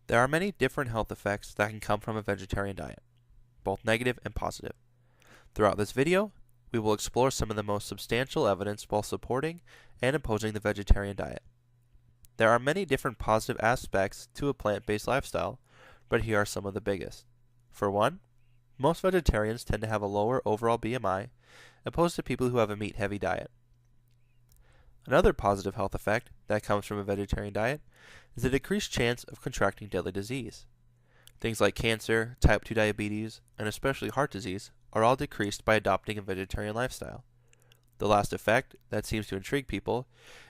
There are many different health effects that can come from a vegetarian diet, both negative and positive. Throughout this video, we will explore some of the most substantial evidence both supporting and opposing the vegetarian diet. There are many different positive aspects to a plant-based lifestyle, but here are some of the biggest. For one, most vegetarians tend to have a lower overall BMI, opposed to people who have a meat-heavy diet. Another positive health effect that comes from a vegetarian diet is a decreased chance of contracting deadly disease. Things like cancer, type 2 diabetes, and especially heart disease are all decreased by adopting a vegetarian lifestyle. The last effect that seems to intrigue people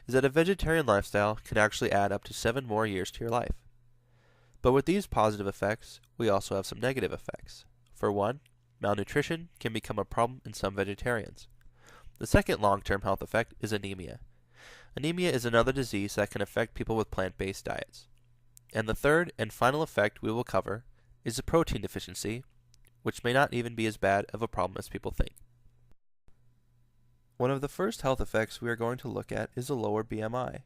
is that a vegetarian lifestyle can actually add up to 7 more years to your life. But with these positive effects, we also have some negative effects. For one, malnutrition can become a problem in some vegetarians. The second long-term health effect is anemia. Anemia is another disease that can affect people with plant-based diets. And the third and final effect we will cover is a protein deficiency, which may not even be as bad of a problem as people think. One of the first health effects we are going to look at is a lower BMI.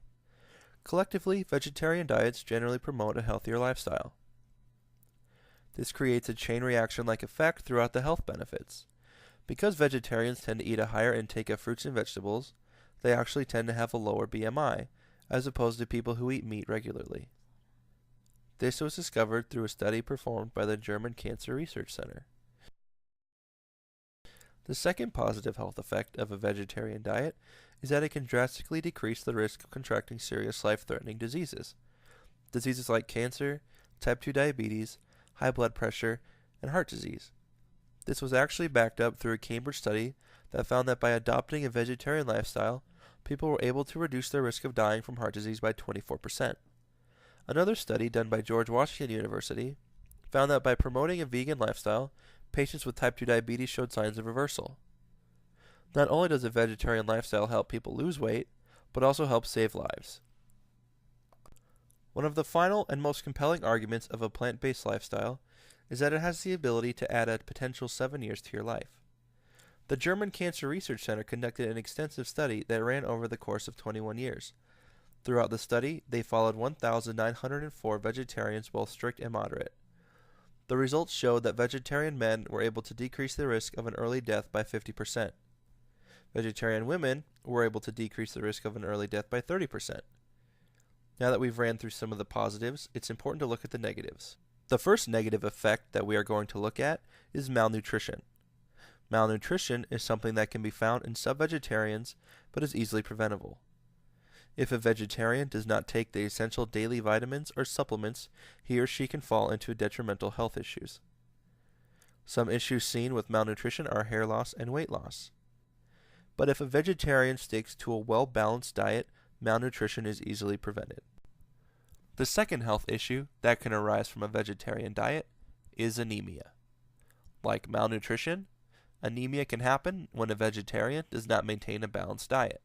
Collectively, vegetarian diets generally promote a healthier lifestyle. This creates a chain reaction-like effect throughout the health benefits. Because vegetarians tend to eat a higher intake of fruits and vegetables, they actually tend to have a lower BMI, as opposed to people who eat meat regularly. This was discovered through a study performed by the German Cancer Research Center. The second positive health effect of a vegetarian diet is that it can drastically decrease the risk of contracting serious life-threatening diseases. Diseases like cancer, type 2 diabetes, high blood pressure, and heart disease. This was actually backed up through a Cambridge study that found that by adopting a vegetarian lifestyle, people were able to reduce their risk of dying from heart disease by 24%. Another study done by George Washington University found that by promoting a vegan lifestyle, patients with type 2 diabetes showed signs of reversal. Not only does a vegetarian lifestyle help people lose weight, but also help save lives. One of the final and most compelling arguments of a plant-based lifestyle is that it has the ability to add a potential 7 years to your life. The German Cancer Research Center conducted an extensive study that ran over the course of 21 years. Throughout the study, they followed 1,904 vegetarians, both strict and moderate. The results showed that vegetarian men were able to decrease the risk of an early death by 50%. Vegetarian women were able to decrease the risk of an early death by 30%. Now that we've ran through some of the positives, it's important to look at the negatives. The first negative effect that we are going to look at is malnutrition. Malnutrition is something that can be found in some vegetarians, but is easily preventable. If a vegetarian does not take the essential daily vitamins or supplements, he or she can fall into detrimental health issues. Some issues seen with malnutrition are hair loss and weight loss. But if a vegetarian sticks to a well-balanced diet, malnutrition is easily prevented. The second health issue that can arise from a vegetarian diet is anemia. Like malnutrition, anemia can happen when a vegetarian does not maintain a balanced diet.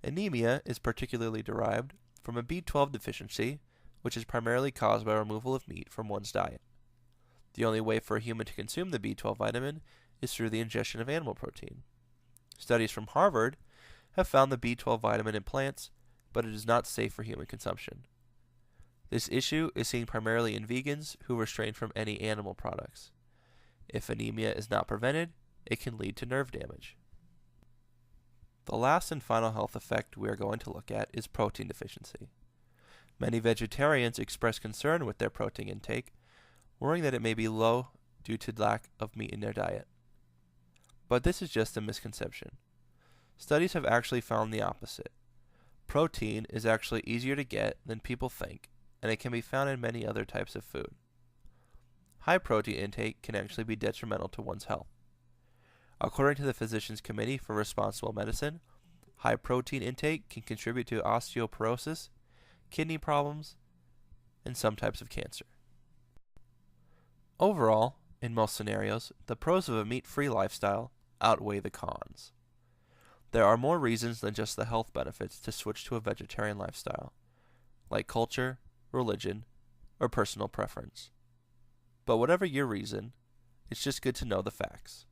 Anemia is particularly derived from a B12 deficiency, which is primarily caused by removal of meat from one's diet. The only way for a human to consume the B12 vitamin is through the ingestion of animal protein. Studies from Harvard have found the B12 vitamin in plants, but it is not safe for human consumption. This issue is seen primarily in vegans who refrain from any animal products. If anemia is not prevented, it can lead to nerve damage. The last and final health effect we are going to look at is protein deficiency. Many vegetarians express concern with their protein intake, worrying that it may be low due to lack of meat in their diet. But this is just a misconception. Studies have actually found the opposite. Protein is actually easier to get than people think, and it can be found in many other types of food. High protein intake can actually be detrimental to one's health. According to the Physicians Committee for Responsible Medicine, high protein intake can contribute to osteoporosis, kidney problems, and some types of cancer. Overall, in most scenarios, the pros of a meat-free lifestyle outweigh the cons. There are more reasons than just the health benefits to switch to a vegetarian lifestyle, like culture, religion, or personal preference. But whatever your reason, it's just good to know the facts.